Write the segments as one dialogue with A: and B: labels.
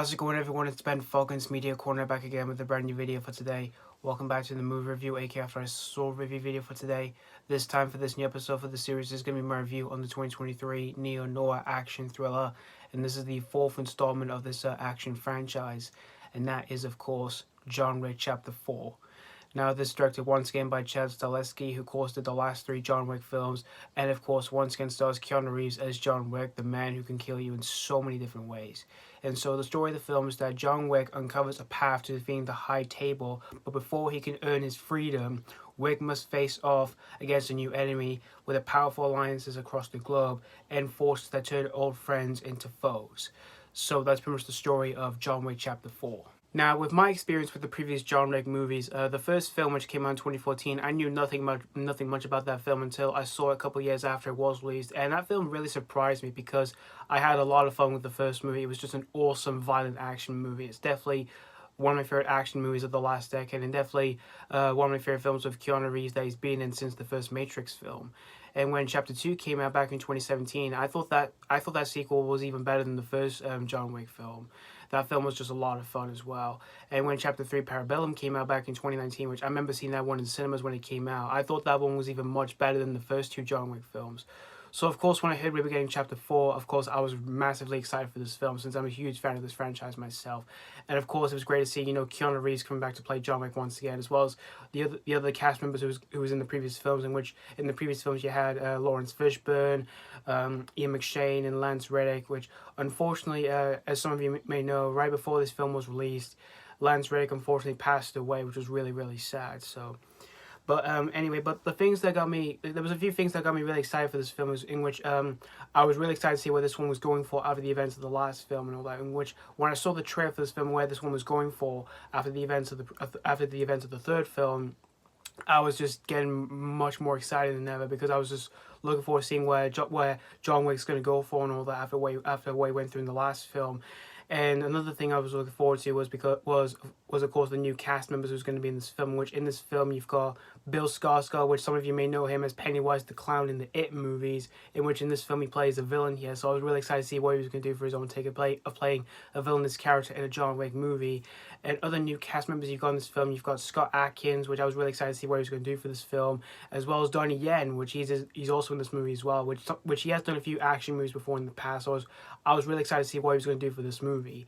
A: How's it going, everyone? It's Ben Falcons Media Corner back again with a brand new video for today. Welcome back to the movie review, aka After I Saw review video for today. This time for this new episode for the series is going to be my review on the 2023 neo-noir action thriller. And this is the fourth installment of this action franchise. And that is, of course, John Wick Chapter 4. Now, this is directed once again by Stahelski, who of course did the last three John Wick films, and of course once again stars Keanu Reeves as John Wick, the man who can kill you in so many different ways. And so the story of the film is that John Wick uncovers a path to defeating the High Table, but before he can earn his freedom, Wick must face off against a new enemy with a powerful alliances across the globe and forces that turn old friends into foes. So that's pretty much the story of John Wick Chapter 4. Now, with my experience with the previous John Wick movies, the first film, which came out in 2014, I knew nothing much about that film until I saw it a couple of years after it was released, and that film really surprised me because I had a lot of fun with the first movie. It was just an awesome, violent action movie. It's definitely one of my favorite action movies of the last decade, and definitely one of my favorite films with Keanu Reeves that he's been in since the first Matrix film. And when Chapter 2 came out back in 2017, I thought that sequel was even better than the first John Wick film. That film was just a lot of fun as well. And when Chapter 3 Parabellum came out back in 2019, which I remember seeing that one in cinemas when it came out, I thought that one was even much better than the first two John Wick films. So, of course, when I heard we were getting Chapter 4, of course, I was massively excited for this film since I'm a huge fan of this franchise myself. And, of course, it was great to see, Keanu Reeves coming back to play John Wick once again, as well as the other cast members who was in the previous films, in which in the previous films you had Laurence Fishburne, Ian McShane, and Lance Reddick, which, unfortunately, as some of you may know, right before this film was released, Lance Reddick unfortunately passed away, which was really, really sad, so... But anyway, but the things that got me, there was a few things that got me really excited for this film, in which I was really excited to see where this one was going for after the events of the last film and all that. In which, when I saw the trailer for this film, where this one was going for after the events of the third film, I was just getting much more excited than ever because I was just looking forward to seeing where John Wick's going to go for and all that after what he went through in the last film. And another thing I was looking forward to was of course the new cast members who's going to be in this film. Which in this film you've got Bill Skarsgård, which some of you may know him as Pennywise the Clown in the It movies. In which in this film he plays a villain here. So I was really excited to see what he was going to do for his own take of playing a villainous character in a John Wick movie. And other new cast members you've got in this film, you've got Scott Adkins, which I was really excited to see what he was going to do for this film, as well as Donnie, which he's also in this movie as well, which he has done a few action movies before in the past. So I was really excited to see what he was going to do for this movie.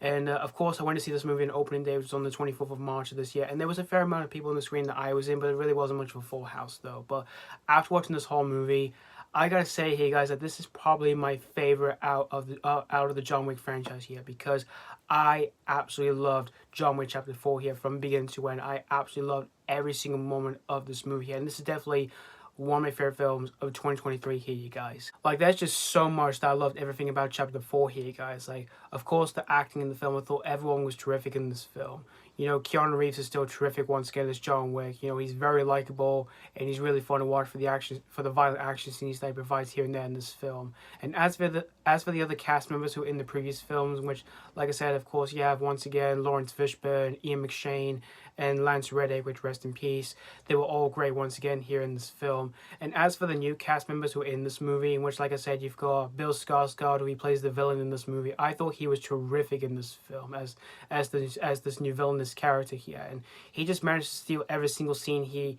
A: And of course, I went to see this movie on opening day, which was on the 24th of March of this year. And there was a fair amount of people on the screen that I was in, but it really wasn't much of a full house, though. But after watching this whole movie, I gotta say here, guys, that this is probably my favorite out of the John Wick franchise here, because I absolutely loved John Wick Chapter 4 here from beginning to end. I absolutely loved every single moment of this movie here, and this is definitely one of my favorite films of 2023 here, you guys. Like, there's just so much that I loved everything about Chapter 4 here, you guys. Like, of course, the acting in the film, I thought everyone was terrific in this film. Keanu Reeves is still terrific once again as John Wick. He's very likable, and he's really fun to watch for the violent action scenes that he provides here and there in this film. And as for the other cast members who were in the previous films, which, like I said, of course, you have once again Laurence Fishburne, Ian McShane, and Lance Reddick, which rest in peace. They were all great once again here in this film. And as for the new cast members who are in this movie, in which, like I said, you've got Bill Skarsgård, who he plays the villain in this movie. I thought he was terrific in this film as this new villainous character here, and he just managed to steal every single scene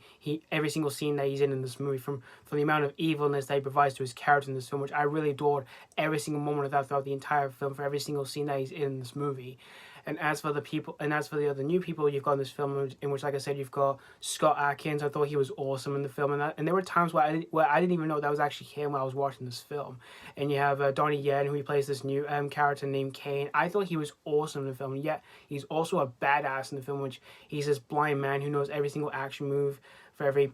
A: every single scene that he's in this movie, from the amount of evilness that he provides to his character in this film, which I really adored every single moment of that throughout the entire film, for every single scene that he's in this movie. And as for the other new people you've got in this film, in which, like I said, you've got Scott Adkins. I thought he was awesome in the film, and there were times where I didn't even know that was actually him while I was watching this film. And you have Donnie, who he plays this new character named Kane. I thought he was awesome in the film, and yet he's also a badass in the film, which he's this blind man who knows every single action move for every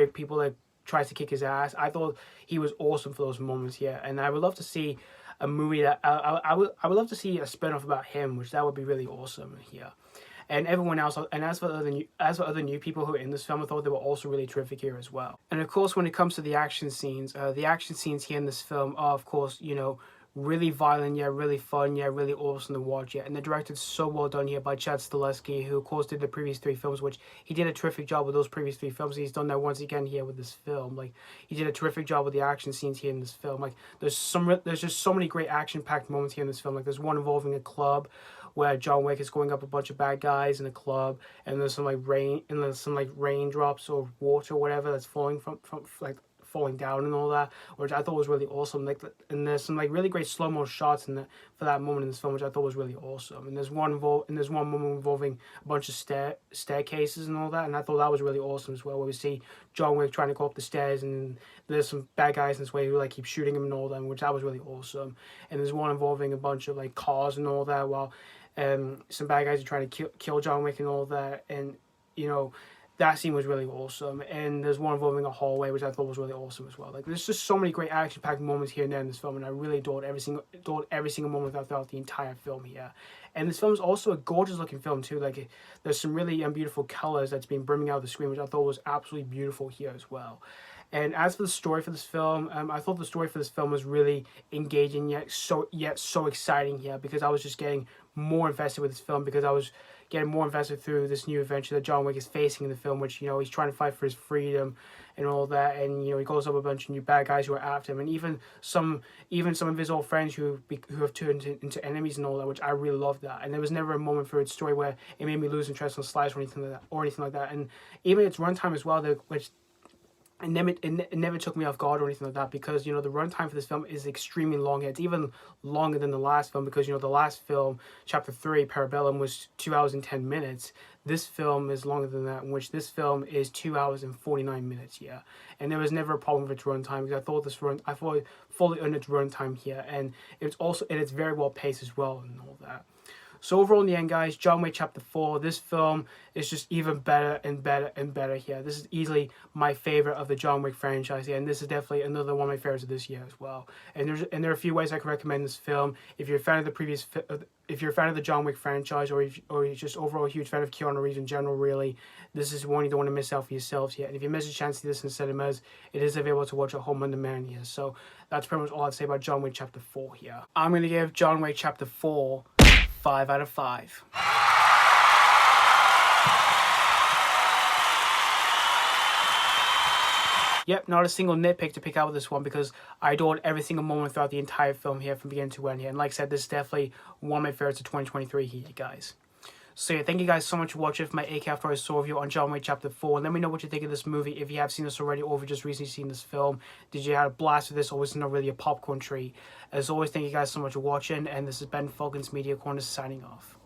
A: people that tries to kick his ass. I thought he was awesome for those moments here, and I would love to see a movie that I would love to see a spin-off about him, which that would be really awesome here. And everyone else, and as for other new people who are in this film, I thought they were also really terrific here as well. And of course, when it comes to the action scenes here in this film are, of course, really violent, yeah, really fun, yeah, really awesome to watch, yeah. And the director's so well done here by Chad Stahelski, who of course did the previous 3 films, which he did a terrific job with those previous 3 films. He's done that once again here with this film. Like, he did a terrific job with the action scenes here in this film. Like, there's just so many great action-packed moments here in this film. Like, there's one involving a club where John Wick is going up a bunch of bad guys in a club, and there's some raindrops or water or whatever that's falling from like falling down and all that, which I thought was really awesome. Like, and there's some like really great slow mo shots in for that moment in this film, which I thought was really awesome. And there's one moment involving a bunch of staircases and all that, and I thought that was really awesome as well, where we see John Wick trying to go up the stairs, and there's some bad guys in this way who like keep shooting him and all that, which that was really awesome. And there's one involving a bunch of like cars and all that, while some bad guys are trying to kill John Wick and all that, and you know, that scene was really awesome. And there's one involving a hallway, which I thought was really awesome as well. Like, there's just so many great action-packed moments here and there in this film, and I really adored every single moment throughout the entire film here. And this film is also a gorgeous-looking film too. Like, there's some really beautiful colors that's been brimming out of the screen, which I thought was absolutely beautiful here as well. And as for the story for this film, I thought the story for this film was really engaging, yet so exciting here, because I was just getting more invested with this film, because I was getting more invested through this new adventure that John Wick is facing in the film, which, you know, he's trying to fight for his freedom and all that, and, you know, he goes up a bunch of new bad guys who are after him, and even some of his old friends who have turned into enemies and all that, which I really loved that. And there was never a moment for its story where it made me lose interest in Slice or anything like that. And even its runtime as well, which it never took me off guard or anything like that, because, you know, the runtime for this film is extremely long. It's even longer than the last film, because, you know, the last film, Chapter 3, Parabellum, was 2 hours and 10 minutes. This film is longer than that, in which this film is 2 hours and 49 minutes, yeah. And there was never a problem with its runtime, because I thought it fully earned its runtime here, and it's very well paced as well and all that. So overall, in the end, guys, John Wick Chapter 4, this film is just even better and better and better here. This is easily my favorite of the John Wick franchise here, and this is definitely another one of my favorites of this year as well. And there are a few ways I can recommend this film. If you're a fan of if you're a fan of the John Wick franchise, or you're just overall a huge fan of Keanu Reeves in general, really, this is one you don't want to miss out for yourselves here. And if you miss a chance to see this in cinemas, it is available to watch at home on demand here. So that's pretty much all I'd say about John Wick Chapter 4 here. I'm going to give John Wick Chapter 4 5 out of 5. Yep, not a single nitpick to pick out with this one, because I adored every single moment throughout the entire film here from beginning to end here. And like I said, this is definitely one of my favorites of 2023 here, guys. So yeah, thank you guys so much for watching my AK After I Saw review on John Wick Chapter 4. And let me know what you think of this movie, if you have seen this already, or if you just recently seen this film. Did you have a blast with this, or was it not really a popcorn treat? As always, thank you guys so much for watching, and this has been Falcon's Media Corner signing off.